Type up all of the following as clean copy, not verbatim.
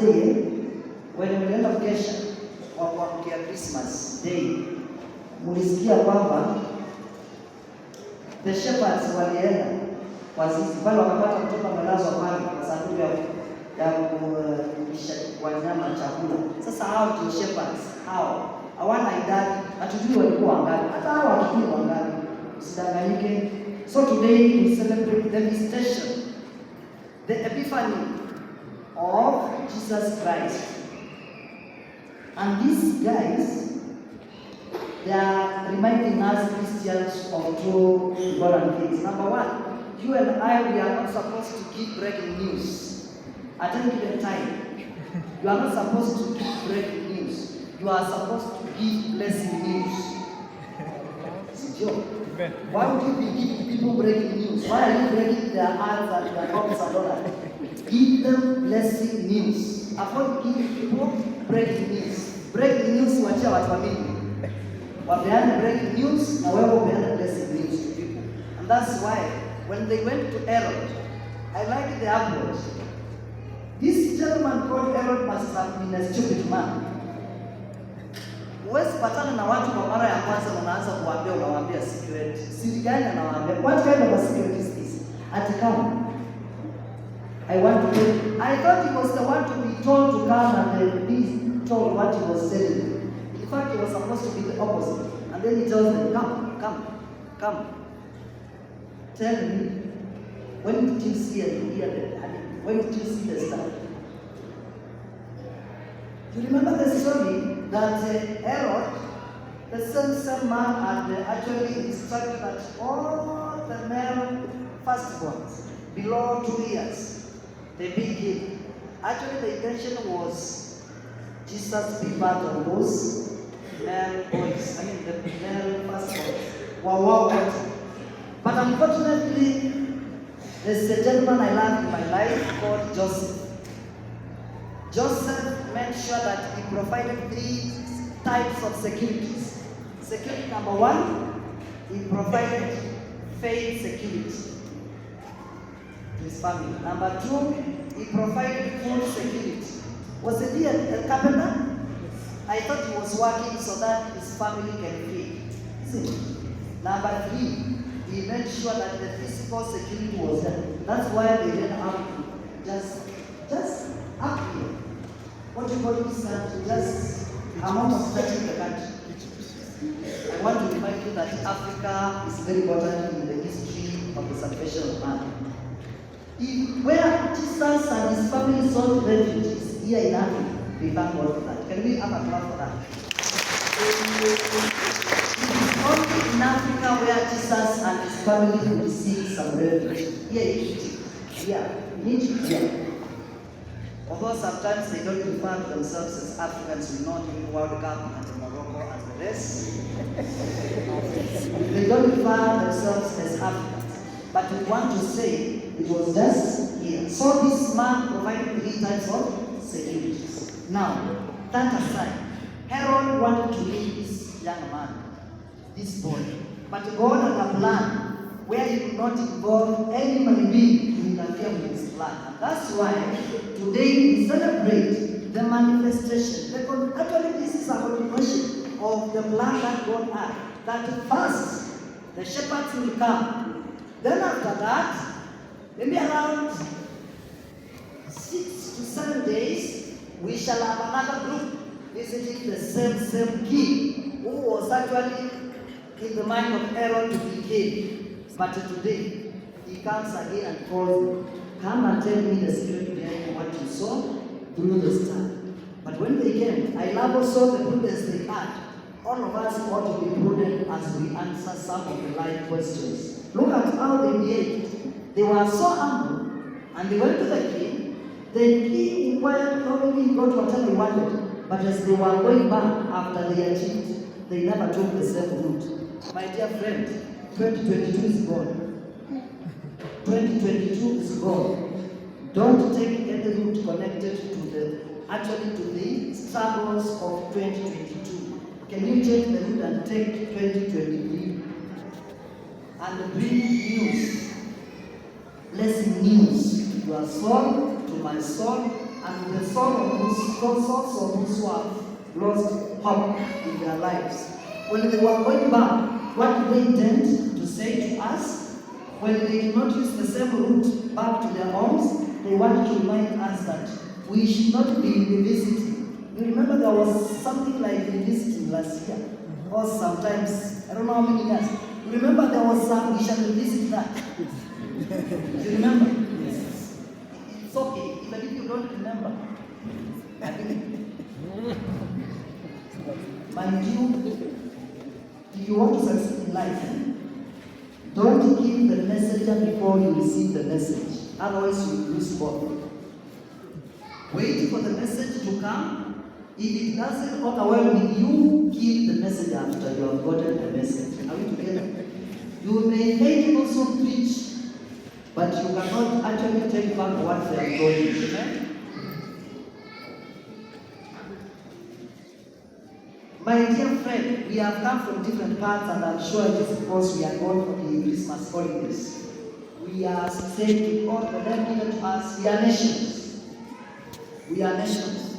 Day, when we end of kesha wa kuamkia Christmas Day, mulisikia kwamba the shepherds walienda kwa zizi pale, wakapata mtoto amelazwa pale kwa sanduku ya kulisha wanyama chakula. Sasa hao ndio shepherds, hao hawana idadi, hatujui walikuwa wangapi, hata hao hatujui wangapi, usidanganyike. So today we celebrate the visitation, the epiphany of Jesus Christ. And these guys, they are reminding us Christians of two important things. Number one, you and I, we are not supposed to give breaking news at any given time. You are not supposed to give breaking news. You are supposed to give blessing news. It's a joke. Why would you be giving people breaking news? Why are you breaking their hearts and their homes and all that? Give them blessing news. Avoid giving people breaking news. Breaking news, wachia watu wamini. Wapeane breaking news, na wewe upeane blessing news to people. And that's why, when they went to Herod, I like the approach. This gentleman called Herod must have been a stupid man. Huwezi patana na watu kwa mara ya kwanza na unaanza unawaambia secret. Siri gani anawaambia? What kind of a secret is this? Come. I thought he was the one to be told to come and be told what he was saying. In fact, he was supposed to be the opposite. And then he tells them, come. Tell me, when did you see and hear when did you see the star? You remember the story that Herod, the same man, had actually instructed that all the male firstborns below 2 years, they be killed. Actually, the intention was Jesus be part of those male boys, the male firstborns. Wow. But unfortunately, there's a gentleman I learned in my life called Joseph. Joseph made sure that he provided 3 types of securities. Security number 1, he provided faith security to his family. Number 2, he provided food security. Was he a carpenter? I thought he was working so that his family can feed. See? Number 3, he made sure that the physical security was there. That's why they didn't have to just up here. What you call this just amount of touching the country. I want to remind you that Africa is very important in the history of the salvation of man. Where Jesus and his family sought refugees here in Africa, we thank God for that. Can we have a clap for that? It is only in Africa where Jesus and his family could receive some refuge. Here in Egypt. In Egypt. Although sometimes they don't refer to themselves as Africans, we know during World Cup and Morocco and the rest. They don't refer themselves as Africans. But we want to say it was just here. So this man provided 3 types of securities. Now, that aside, Herod wanted to leave this young man, this boy. But God had a plan where he could not involve any human being to interfere with his plan. And that's why today we celebrate the manifestation. Actually, this is a continuation of the plan that God had. That first, the shepherds will come. Then after that, maybe around 6 to 7 days, we shall have another group visiting the same king who was actually in the mind of Herod to be king. But today, he comes again and calls them, come and tell me the secret behind what you saw through the star. But when they came, I love also the prudence they had. All of us ought to be prudent as we answer some of the life questions. Look at how they behaved. They were so humble, and they went to the king. The king inquired how many he got whatever he wanted. But as they were going back after they achieved, they never took the same route. My dear friend, 2022 is gone. 2022 is gone. Don't take any route connected to the struggles of 2022. Can you change the route and take 2023 and bring news, blessing news to your soul, to my soul, and the souls of those who have lost hope in their lives. When they were going back, what did they intend to say to us? When they did not use the same route back to their homes, they wanted to remind us that we should not be revisiting. You remember there was something like revisiting last year, or sometimes, I don't know how many years. You remember there was some, we shall revisit that. You remember? Yes. It's okay, even if you don't remember. Mind you, if you want to succeed in life, don't give the messenger before you receive the message. Otherwise, you lose both. Wait for the message to come. If it doesn't overwhelm with you, give the message after you have gotten the message. Are we together? You may also preach, but you cannot actually take back what they have told you. Amen? My dear friend, we have come from different parts, and I'm sure it is because we are going for the Christmas holidays. We are saying to God, the Lord given to us, we are nations. We are nations.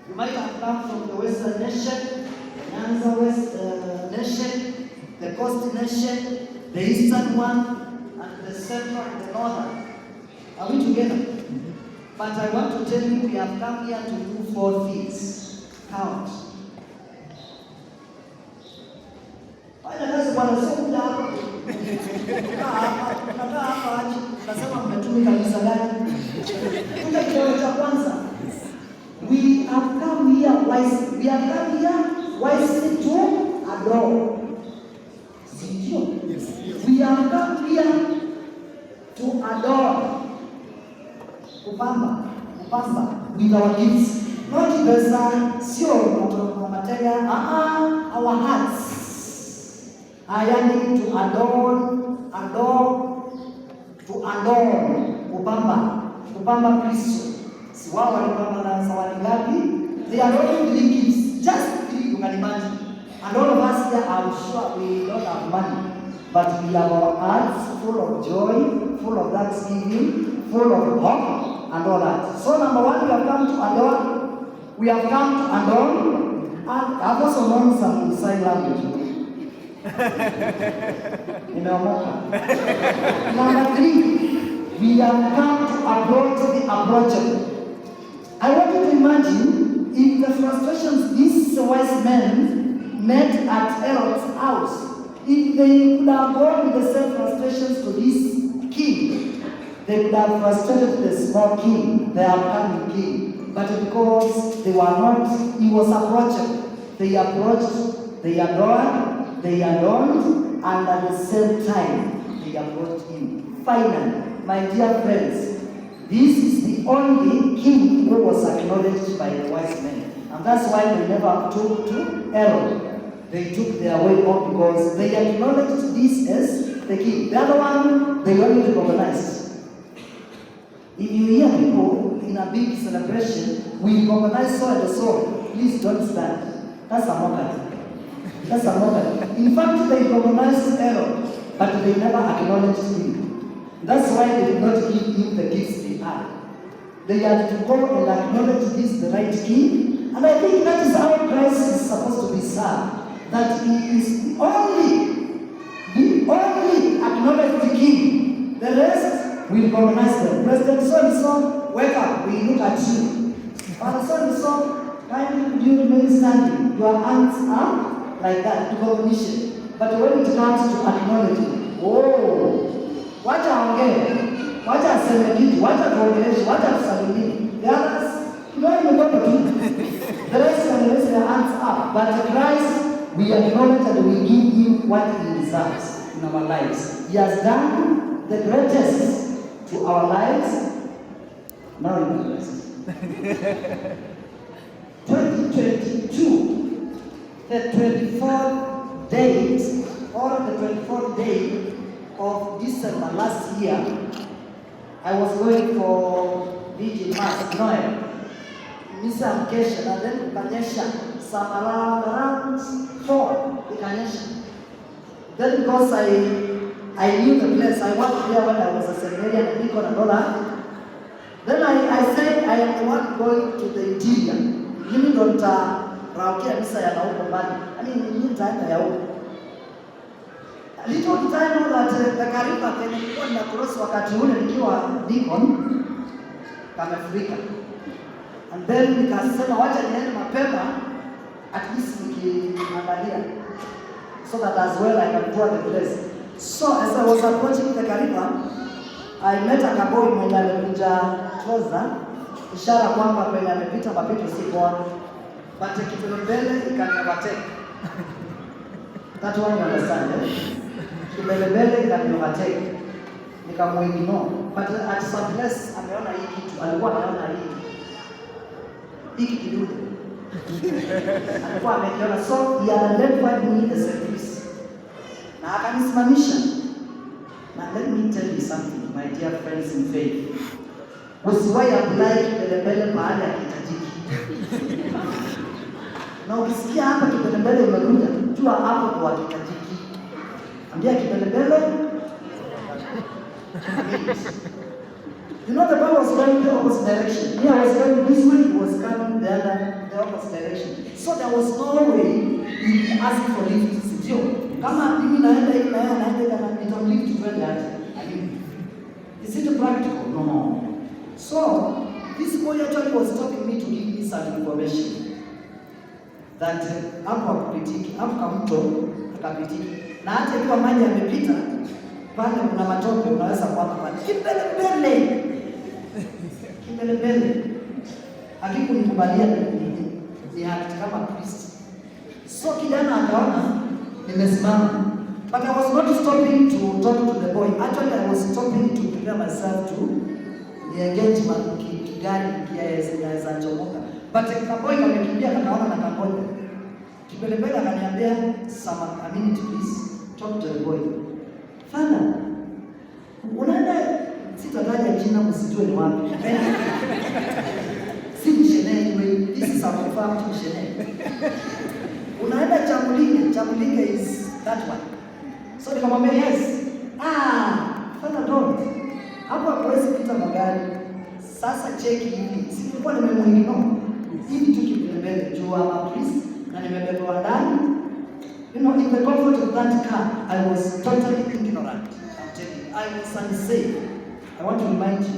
You might have come from the Western nation, the Nyanza West nation, the Coast nation, the Eastern one, and the Central and the Northern. Are we together? But I want to tell you, we have come here to do 4 things. Count. We have come here wisely. We have come here wisely to adore. We have come here to adore. Kupamba with our gifts. Not our hearts. I am to adorn, Kupamba Kristo. Siwao walipamba na zawadi ngapi? They are all 3 gifts, just 3, you can imagine. And all of us here, I'm sure we don't have money, but we have our hearts full of joy, full of thanksgiving, full of hope, and all that. So number 1, we have come to adore. We have come to adore, and I've also learned some sign language. Number 3, we have come to approach the approachable. I want you to imagine if the frustrations these wise men met at Herod's house, if they could have gone with the same frustrations to this king, they would have frustrated the small king, the upcoming king. But because they were not, he was approachable. They approached, they adored, they adorned, and at the same time, they approached him. Finally, my dear friends, this is the only king who was acknowledged by the wise men. And that's why they never took to Herod. They took their way off because they acknowledged this as the king. The other one, they weren't recognized. If you hear people in a big celebration, we recognize so and so, please don't stand. That's a mockery. That's a mockery. In fact, they recognized Herod, but they never acknowledged him. That's why they did not give him the gifts they had. They had to go and acknowledge this the right king. And I think that is how Christ is supposed to be served. That he is the only acknowledged king. The rest, we recognize them. President so-and-so, wake up, we look at you. And so-and-so, kindly you remain standing. Your hands up like that, recognition. But when it comes to acknowledging, oh, wacha ongee, wacha aseme kitu, wacha tuongeleshe, wacha tusalimie. The others, you don't even go to the rest can raise their hands up. But Christ, we acknowledge and we give him what he deserves in our lives. He has done the greatest to our lives. Now in the rest. 2022, the 24th date, or the 24th day of December last year, I was going for Vigil Mass, Noel, Misa Mkesha, and then Kanyesha, some around 4, the Kanyesha. Then because I knew the place, I worked there when I was a seminarian in Nikon and all that, Then I said, I am the one going to the interior. Mimi ndo nitaraukia misa ya nauko mbali. Mimi nitaenda ya huko. Little did I know that the Kariba nilikuwa na cross wakati ule nikiwa Deacon kamefurika. And then nikasema wacha niende mapema at least nikiangalia so that as well I can tour the place. So as I was approaching the Kariba, I met a kaboy mwenye alikuja closer, ishara kwamba kwenye amepita mapito si poa. But kipelembele ikaniwateka. That one you understand, eh? Kipelembele ikaniwateka. Nikamuignore. But at some place ameona hii kitu, alikuwa anaona hiki kidude. Alikuwa amekiona, so he identified me as a priest. Na akanisimamisha. Now let me tell you something, my dear friends in faith. Usiwahi apply kipelembele mahali hakihitajiki. Na ukisikia hapa kipelembele imekuja, jua hapo kwa hakihitajiki. Ambia kipelembele. You know the Bible was going the opposite direction. Here I was going this way, it was coming the opposite direction. So there was no way you ask for lift. Sio. Kama mimi naenda hivi na yeye anaenda kama nitamlift twende aje. Is it practical? No. So this boy actually was stopping me to give me some information that hapo akapitiki, hapo kamto akapitiki. Na hata ikiwa maji yamepita pale kuna matope unaweza kuona pale. Kipelembele. Hakikukubalia ni haki kama Kristo. So kijana akaona nimesimama. But I was not stopping to talk to the boy. Actually, I was stopping to prepare myself to the engagement kigani kiaweza chomoka. But the boy kamekimbia kakaona na kakoja. Kipelembele akaniambia, "A minute please. Talk to the boy." Father, unaenda sitataja jina msijue ni wapi. Si msheneni, this is a confirmed msheneni. Unaenda Chamulinge is that one. So nikamwambia yes. Father don't. Hapo hakuwezi pita magari. Sasa cheki hivi. Sikuwa nimemuinua. Hivi tu kipelembele juu ama priest na nimebebwa ndani. You know, in the comfort of that car, I was totally ignorant. I'm telling you, I was unsafe. I want to remind you,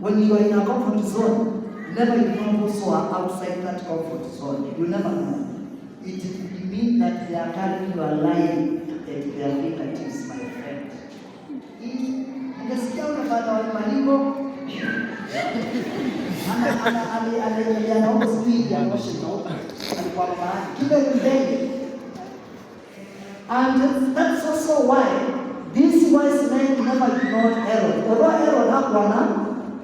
when you are in a comfort zone, never ignore those who are outside that comfort zone. You never know. It means that they are carrying your life at their fingertips, my friend. Ukisikia unapata maliko, anaomba speed ya motion alikuwa mahali kipelembele. And that's also why this wise man never ignored Herod. Although Herod had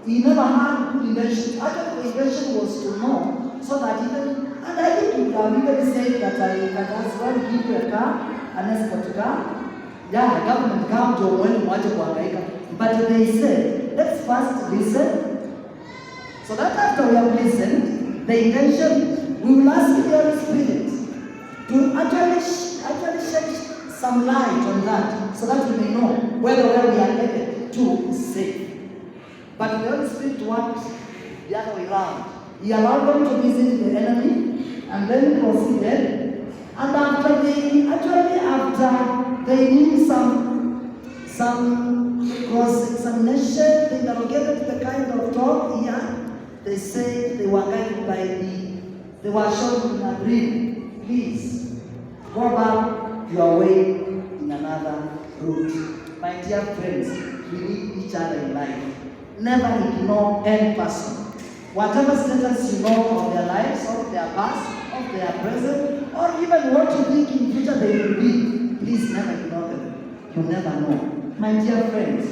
he never had invention. Actually, the invention was to know so that even, and I think you have even said that I can as well give you a car, an escort car. Yeah, the government car to when watch kuhangaika. But they said, let's first listen. So that after we have listened, the intention, we will ask the Holy Spirit to actually shed some light on that so that we may know whether where we are headed to is safe. But the Holy Spirit wants the other way around. He allowed them to visit the enemy and then proceeded. And after they did some cross-examination, they navigated the kind of talk here. They said they were guided by they were shown in a dream. Please, go back your way in another route. My dear friends, we need each other in life. Never ignore any person. Whatever status you know of their lives, of their past, of their present, or even what you think in future they will be, please never ignore them. You never know. My dear friends,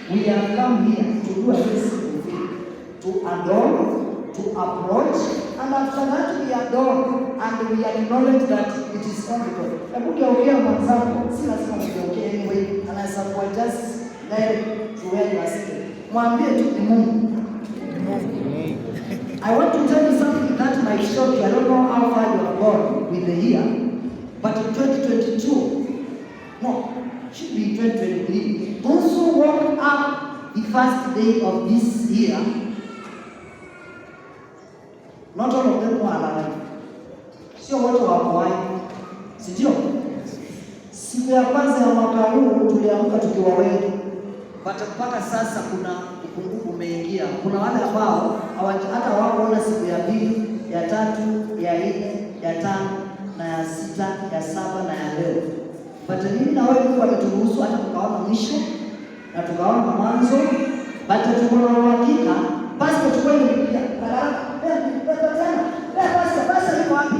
we have come here to do a very simple thing. To adore, to approach, and after that we adore and we acknowledge that it is possible. Ukiongea mwenzako, si lazima ukiongea anyway, anaweza kuwa just direct to where you are sitting. Mwambie tu ni Mungu. I want to tell you something that might shock you. I don't know how far you have gone with the year, but in 2022, no, it should be 2023, those who walk up the first day of this year, Not all of them are alive. Sio wote wako hai. Si ndio? Siku ya kwanza ya mwaka huu tuliamka tukiwa wengi. Mpaka sasa kuna upungufu umeingia. Kuna wale ambao hata hawakuona siku ya pili, ya tatu, ya nne, ya tano na ya sita, ya saba na ya leo. But mimi na wewe Mungu ameturuhusu hata tukaona mwisho na tukaona mwanzo. But tuko na uhakika basi tukue Biblia. Basi yuko wapi?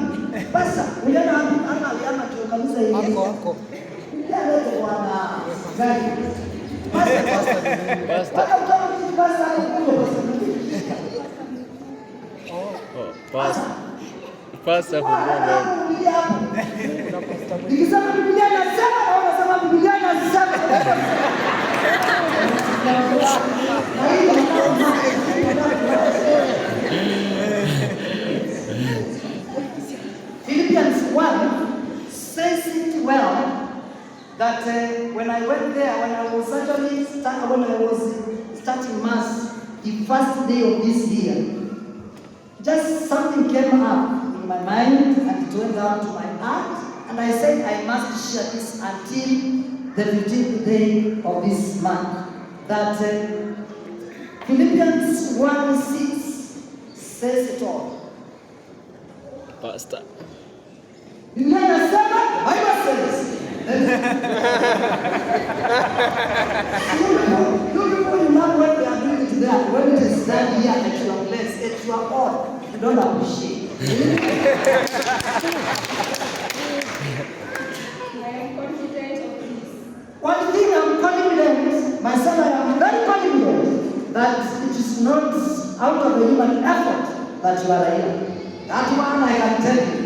Basi uliona wapi? Aliama tukamaliza hii. Wako. Ndio leo bwana. Gani? Basi. Pasta kumwomba. Nikisema Biblia nasema na unasema Biblia nasema. Philippians 1 says it well that when I went there, when I was starting Mass the first day of this year, just something came up in my mind and it went down to my heart, and I said I must share this until the 15th day of this month. That Philippians 1:6 says it all. Pastor. Biblia inasema, Bible says. You people know what they are doing to that. When it is done here at your place, it's your own. You don't appreciate. I am confident of this. One thing I'm confident, my son, I am very confident that it is not out of a human effort that you are here. That one I can tell you.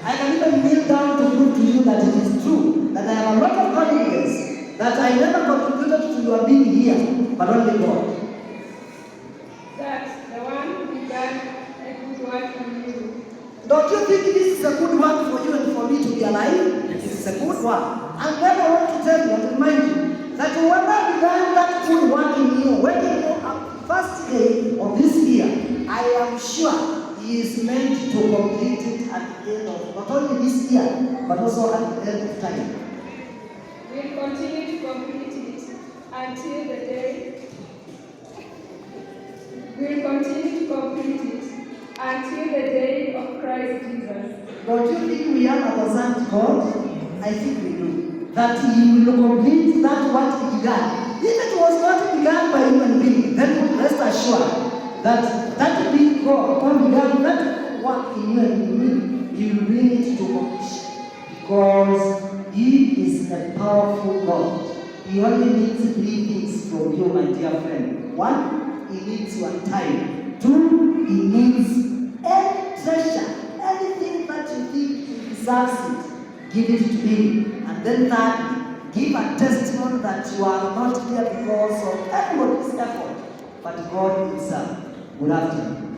I can even kneel down to prove to you that it is true, that I have a lot of confidence, that I never contributed to your being here, but only God. That the one who began a good work in you. Don't you think this is a good work for you and for me to be alive? It is a good work. And then I want to tell you and remind you that whoever began that good work in you, when you know up first day of this year, I am sure He is meant to complete it at the end of not only this year, but also at the end of time. We'll continue to complete it until the day. We'll continue to complete it until the day of Christ Jesus. Don't you think we have understand God? I think we do. That He will complete that what He began. If it was not begun by human being, then rest assured that big God began that work in you, He will bring it to completion. Because He is a powerful God. He only needs 3 things from you, my dear friend. 1, He needs your time. 2, He needs any treasure, anything that you think He deserves it, give it to Him. And then 3, give a testimony that you are not here because of anybody's effort, but God Himself. Good afternoon.